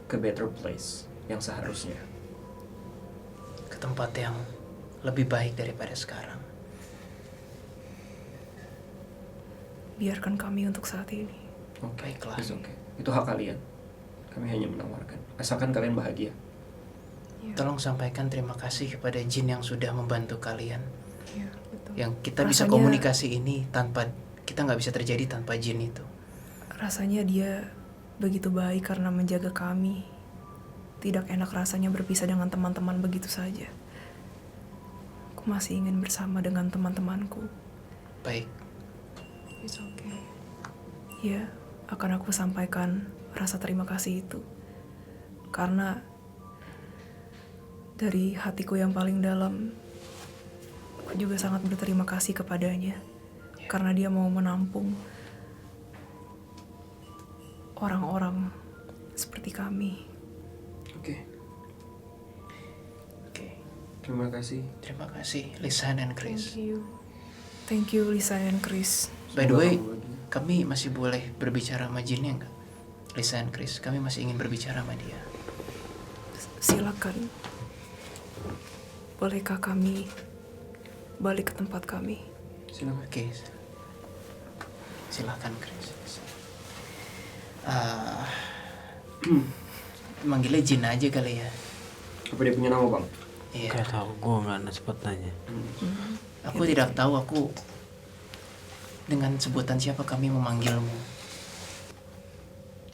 ke better place yang seharusnya? Ke tempat yang lebih baik daripada sekarang. Biarkan kami untuk saat ini. Baiklah. It's okay. Itu hak kalian. Kami hanya menawarkan, asalkan kalian bahagia. Ya, Tolong sampaikan terima kasih kepada jin yang sudah membantu kalian. ya, betul. Yang kita bisa Rasanya- komunikasi ini tanpa, kita nggak bisa terjadi tanpa jin itu. Rasanya dia begitu baik karena menjaga kami. Tidak enak rasanya berpisah dengan teman-teman begitu saja. Aku masih ingin bersama dengan teman-temanku. Baik, It's okay. Ya, akan aku sampaikan rasa terima kasih itu. Karena dari hatiku yang paling dalam, aku juga sangat berterima kasih kepadanya. Karena dia mau menampung orang-orang seperti kami. Oke, oke. terima kasih. Terima kasih Lisan dan Chris. Thank you. Thank you Lisa and Chris. By the way, Semoga kamu bahagia. kami masih boleh berbicara sama jinnya nggak? Lisan dan Chris, kami masih ingin berbicara sama dia. Silakan. Bolehkah kami balik ke tempat kami? Silakan. Oke, silakan Chris. Manggilnya Jin aja kali ya. Apa dia punya nama, Bang? Iya. Gak tau, gue nggak sempat nanya. Aku tidak tahu aku dengan sebutan siapa kami memanggilmu.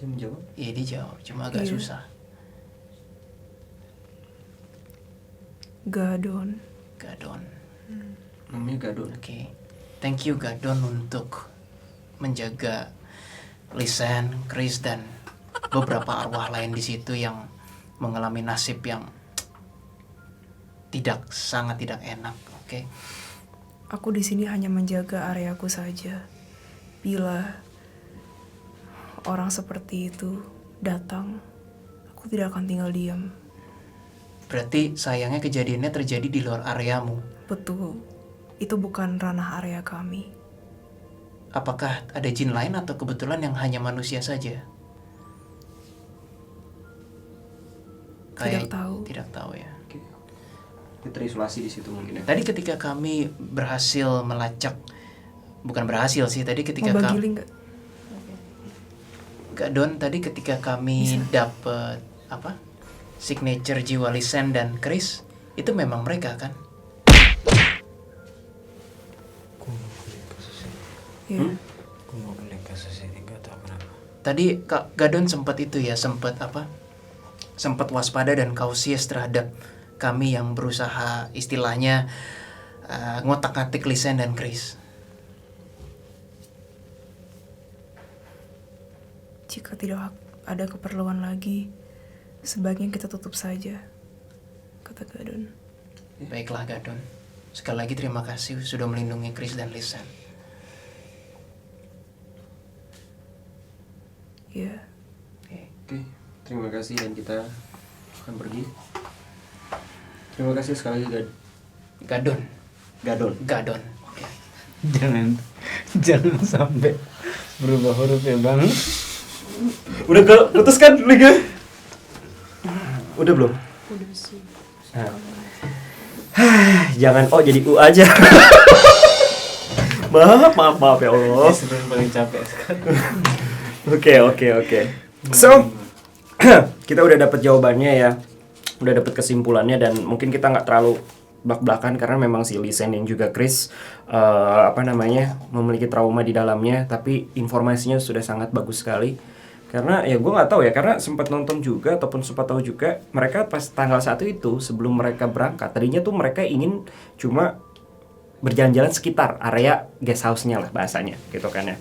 Dia menjawab. Iya dia jawab, cuma agak Iya. susah. Gadon. Gadon. Namanya Gadon. Oke. Thank you Gadon untuk menjaga Lisan, Chris dan beberapa arwah lain di situ yang mengalami nasib yang sangat tidak enak. Oke. Aku di sini hanya menjaga areaku saja. Bila orang seperti itu datang, aku tidak akan tinggal diam. Berarti sayangnya kejadiannya terjadi di luar areamu. Betul, itu bukan ranah area kami. Apakah ada jin lain atau kebetulan yang hanya manusia saja? Tidak tahu. Tidak tahu ya. Oke. Dia terisolasi di situ mungkin ya. Tadi ketika kami berhasil melacak, bukan berhasil sih, tadi ketika Mau bagi kami, link nggak? Gadon tadi ketika kami dapet apa? Signature jiwa Lisan dan Chris, itu memang mereka kan? Gue mau beli kasus ini. Ya. Gue mau beli kasus ini, gak tau kenapa. Tadi Kak Gadon sempat itu ya, sempat apa? Sempat waspada dan kausius terhadap kami yang berusaha istilahnya ngotak-ngatik Lisan dan Chris. Jika tidak ada keperluan lagi, sebaiknya kita tutup saja, kata Gadon. Baiklah Gadon. Sekali lagi terima kasih sudah melindungi Chris dan Lisan. Ya, Oke, terima kasih dan kita akan pergi. Terima kasih sekali lagi Gadon. Gadon. Gadon. Jangan sampai berubah huruf ya bang. Udah putus kan liga? Udah belum? Udah sih. Jangan jadi U aja. maaf ya Allah. Sebenarnya paling capek sekarang. Oke. So, kita udah dapat jawabannya ya. Udah dapat kesimpulannya dan mungkin kita nggak terlalu belak-belakan karena memang si Lisan yang juga Chris memiliki trauma di dalamnya, tapi informasinya sudah sangat bagus sekali. Karena ya gue nggak tahu ya, karena sempat nonton juga ataupun sempat tahu juga mereka pas tanggal 1 itu sebelum mereka berangkat tadinya tuh mereka ingin cuma berjalan-jalan sekitar area guest house-nya lah bahasanya gitu kan ya.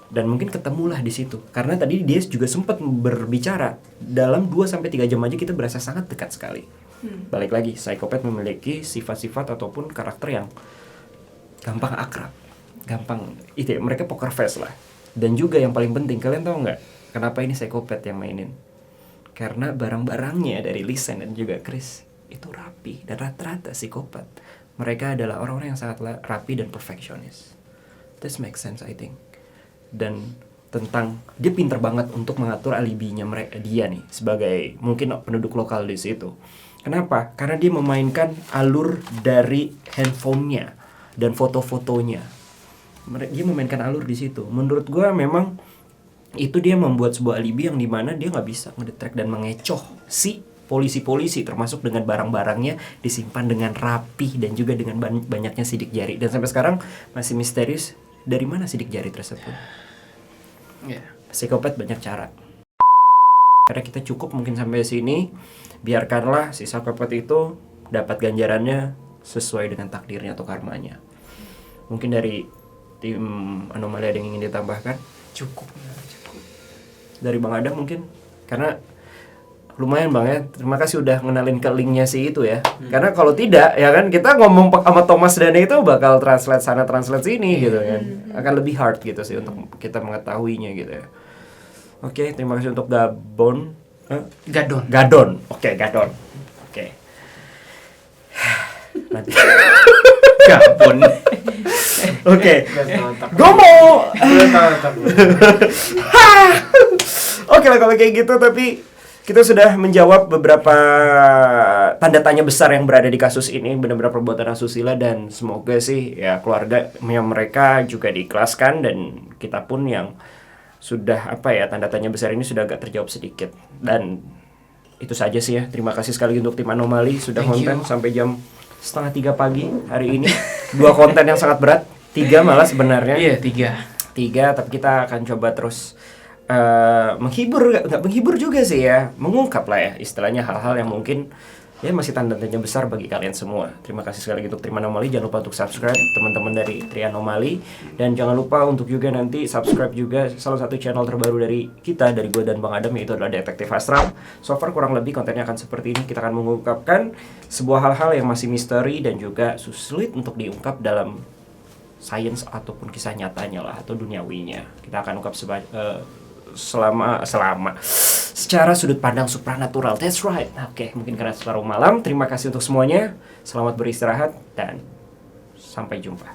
Dan mungkin ketemulah di situ. Karena tadi dia juga sempat berbicara dalam 2-3 jam aja kita berasa sangat dekat sekali. Balik lagi, psikopat memiliki sifat-sifat ataupun karakter yang gampang akrab. Gampang, itu ya, mereka poker face lah. Dan juga yang paling penting, kalian tahu nggak kenapa ini psikopat yang mainin? Karena barang-barangnya dari Lisan dan juga Chris itu rapi, dan rata-rata psikopat mereka adalah orang-orang yang sangat rapi dan perfectionist. This makes sense I think. Dan tentang dia pinter banget untuk mengatur alibinya dia nih sebagai mungkin penduduk lokal di situ. Kenapa? Karena dia memainkan alur dari handphonenya dan foto-fotonya. Dia memainkan alur di situ. Menurut gue memang itu dia membuat sebuah alibi yang dimana dia nggak bisa ngedetek dan mengecoh si polisi-polisi, termasuk dengan barang-barangnya disimpan dengan rapi dan juga dengan banyaknya sidik jari. Dan sampai sekarang masih misterius dari mana sidik jari tersebut. Psikopat banyak cara. Karena kita cukup mungkin sampai sini. Biarkanlah si psikopat itu dapat ganjarannya sesuai dengan takdirnya atau karmanya. Mungkin dari tim Anomali ada yang ingin ditambahkan? Cukup. Dari Bang Adam mungkin, karena lumayan Bang ya, terima kasih udah ngenalin ke linknya si itu ya. Karena kalau tidak ya kan kita ngomong sama Thomas Dane itu bakal translate sana translate sini gitu kan, akan lebih hard gitu sih untuk kita mengetahuinya gitu ya. Oke, terima kasih untuk Gadon. Oke, Gadon. Oke. Nanti. Gabon. Oke. Gue mau. Oke lah kalau kayak gitu, tapi kita sudah menjawab beberapa tanda tanya besar yang berada di kasus ini, benar-benar perbuatan asusila, dan semoga sih ya keluarga mereka juga diikhlaskan dan kita pun yang sudah tanda tanya besar ini sudah agak terjawab sedikit. Dan itu saja sih ya. Terima kasih sekali untuk tim Anomali sudah konten sampai jam 2:30 pagi hari ini. 2 konten yang sangat berat, 3 malah sebenarnya. Iya, 3, tapi kita akan coba terus menghibur, nggak menghibur juga sih ya, mengungkap lah ya istilahnya hal-hal yang mungkin ya masih tanda tanya besar bagi kalian semua. Terima kasih sekali lagi untuk Tim Anomali. Jangan lupa untuk subscribe teman-teman dari Tri Anomali, dan jangan lupa untuk juga nanti subscribe juga salah satu channel terbaru dari kita, dari gue dan Bang Adam, yaitu adalah Detektif Astral. So far kurang lebih kontennya akan seperti ini. Kita akan mengungkapkan sebuah hal-hal yang masih misteri dan juga sulit untuk diungkap dalam sains ataupun kisah nyatanya lah, atau duniawinya. Kita akan ungkap selama secara sudut pandang supranatural. That's right. Oke, mungkin karena separuh malam. Terima kasih untuk semuanya. Selamat beristirahat dan sampai jumpa.